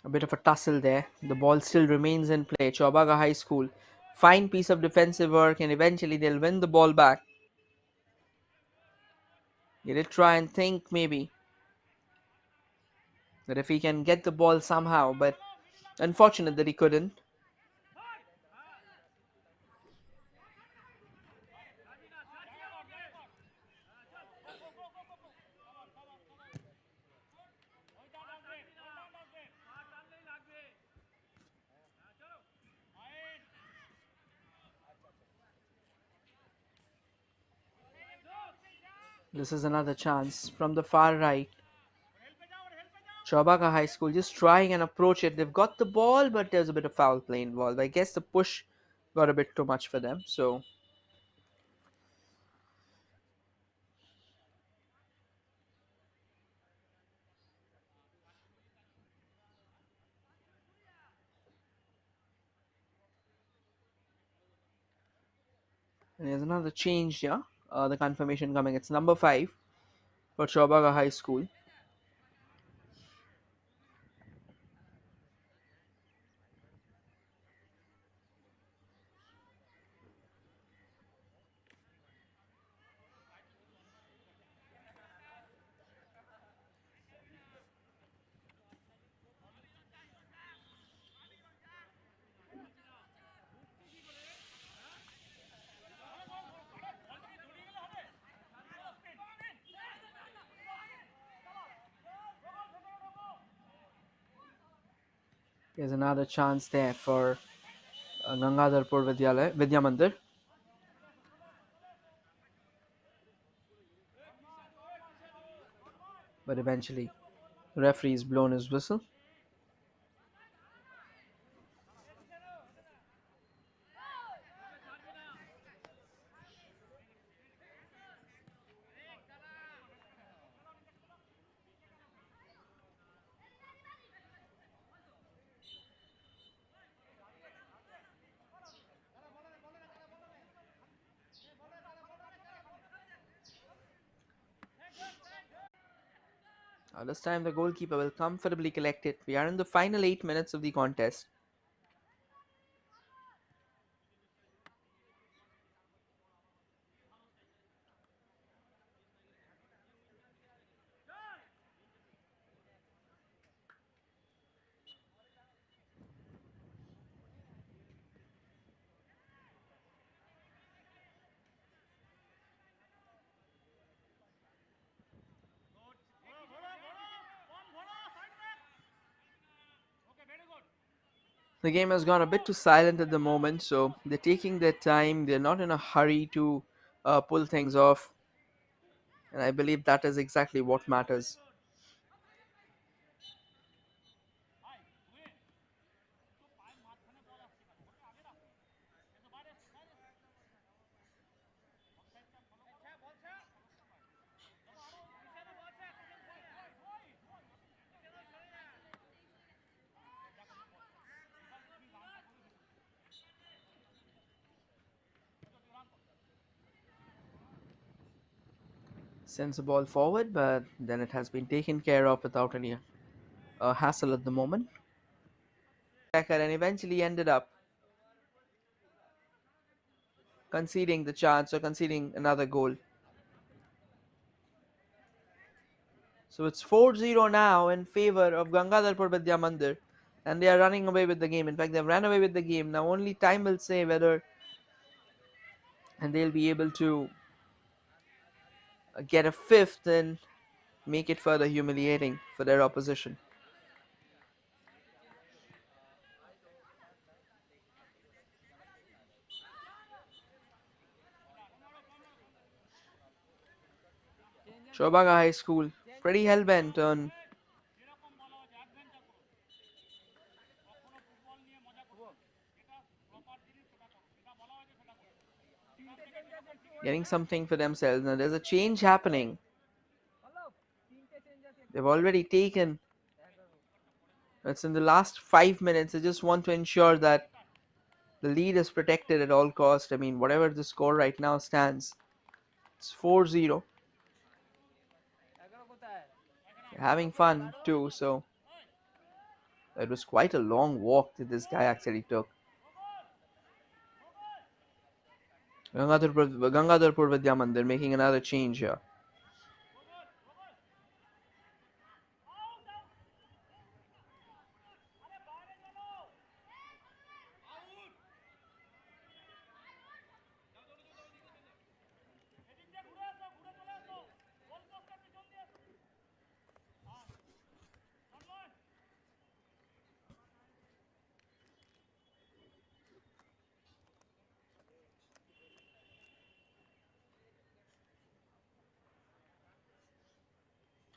A bit of a tussle there. The ball still remains in play. Chowbaga High School. Fine piece of defensive work, and eventually they'll win the ball back. He did try and think maybe that if he can get the ball somehow, but unfortunate that he couldn't. This is another chance from the far right. Chowbaga High School just trying and approach it. They've got the ball, but there's a bit of foul play involved. I guess the push got a bit too much for them. So there's another change here. The confirmation coming. It's number 5 for Chowbaga High School. There's another chance there for Gangadharpur Vidyamandir. But eventually, the referee's blown his whistle. This time, the goalkeeper will comfortably collect it. We are in the final 8 minutes of the contest. The game has gone a bit too silent at the moment, so they're taking their time. They're not in a hurry to pull things off, and I believe that is exactly what matters. Sends the ball forward, but then it has been taken care of without any hassle at the moment. And eventually ended up conceding the chance or conceding another goal. So it's 4-0 now in favor of Gangadharpur Vidyamandir, and they are running away with the game. In fact, they've ran away with the game. Now only time will say whether and they'll be able to get a fifth and make it further humiliating for their opposition. Chowbaga High School pretty hell-bent on getting something for themselves. Now there's a change happening. They've already taken. It's in the last 5 minutes. They just want to ensure that the lead is protected at all cost. I mean, whatever the score right now stands, it's 4-0. They're having fun too, so it was quite a long walk that this guy actually took. Gangadharpur Vidyamandir making another change here.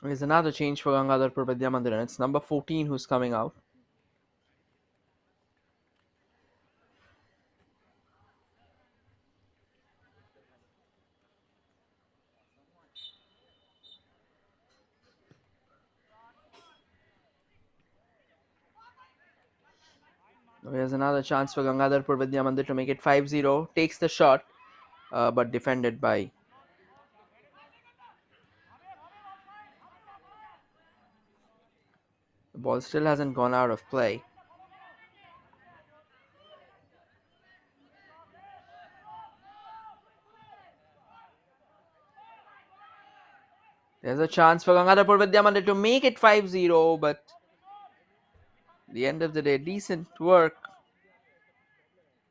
There's another change for Gangadharpur Vidyamandir, and it's number 14 who's coming out. Here's another chance for Gangadharpur Vidyamandir to make it 5-0. Takes the shot, but defended by. The ball still hasn't gone out of play. There's a chance for Gangadharpur Vidyamandir to make it 5-0, but at the end of the day, decent work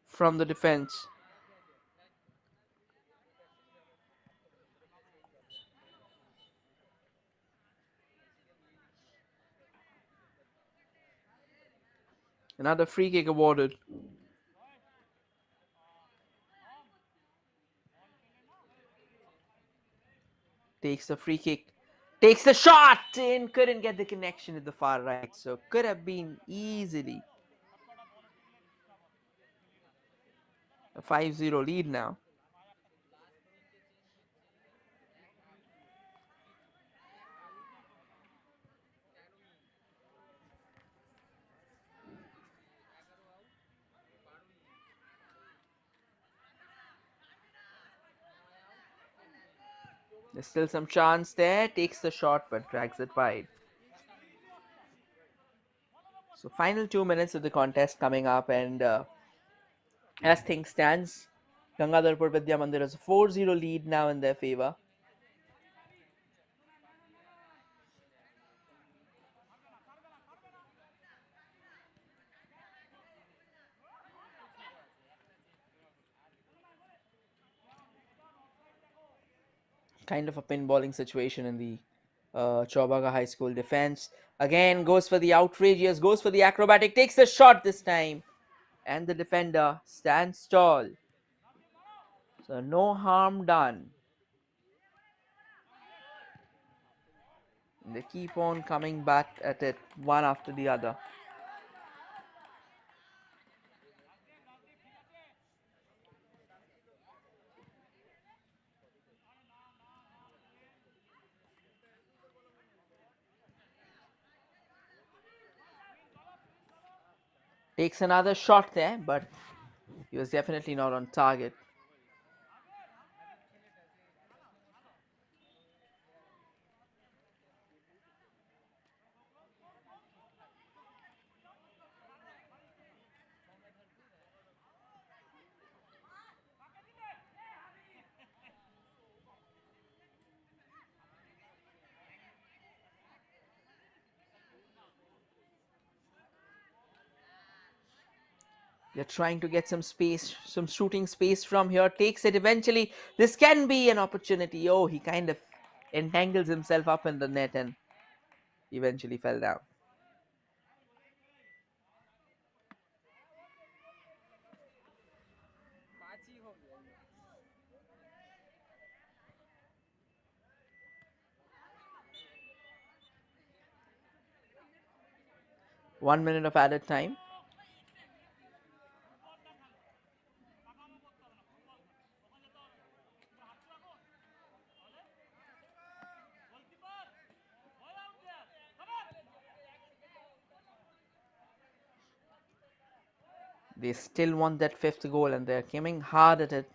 from the defense. Another free kick awarded. Takes the free kick. Takes the shot and couldn't get the connection at the far right. So could have been easily a 5-0 lead now. There's still some chance there. Takes the shot but drags it wide. So final 2 minutes of the contest coming up, and as things stands, Gangadharpur Vidyamandir has a 4-0 lead now in their favour. Kind of a pinballing situation in the Chowbaga High School defense. Again, goes for the outrageous, goes for the acrobatic, takes the shot this time. And the defender stands tall. So no harm done. They keep on coming back at it one after the other. Takes another shot there, but he was definitely not on target. They're trying to get some space, some shooting space from here. Takes it eventually. This can be an opportunity. Oh, he kind of entangles himself up in the net and eventually fell down. One minute of added time. They still want that fifth goal and they're coming hard at it.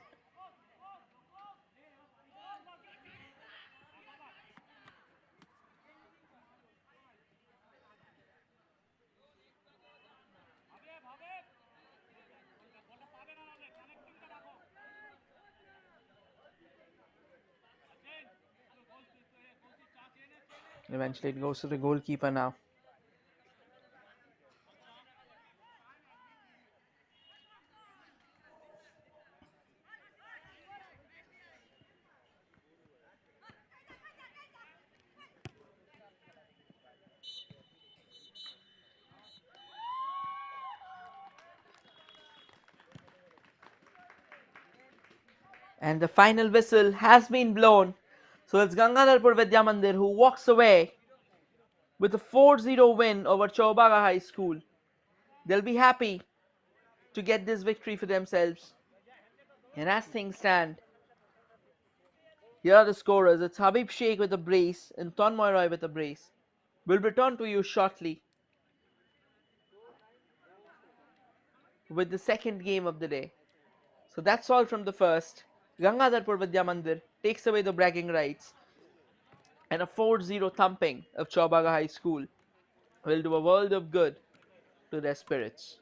Eventually it goes to the goalkeeper now. And the final whistle has been blown. So it's Gangadharpur Vidyamandir who walks away with a 4-0 win over Chowbaga High School. They'll be happy to get this victory for themselves. And as things stand, here are the scorers. It's Habib Sheikh with a brace and Tonmoy Roy with a brace. We'll return to you shortly with the second game of the day. So that's all from the first. Gangadharpur Vidyamandir takes away the bragging rights, and a 4-0 thumping of Chowbaga High School will do a world of good to their spirits.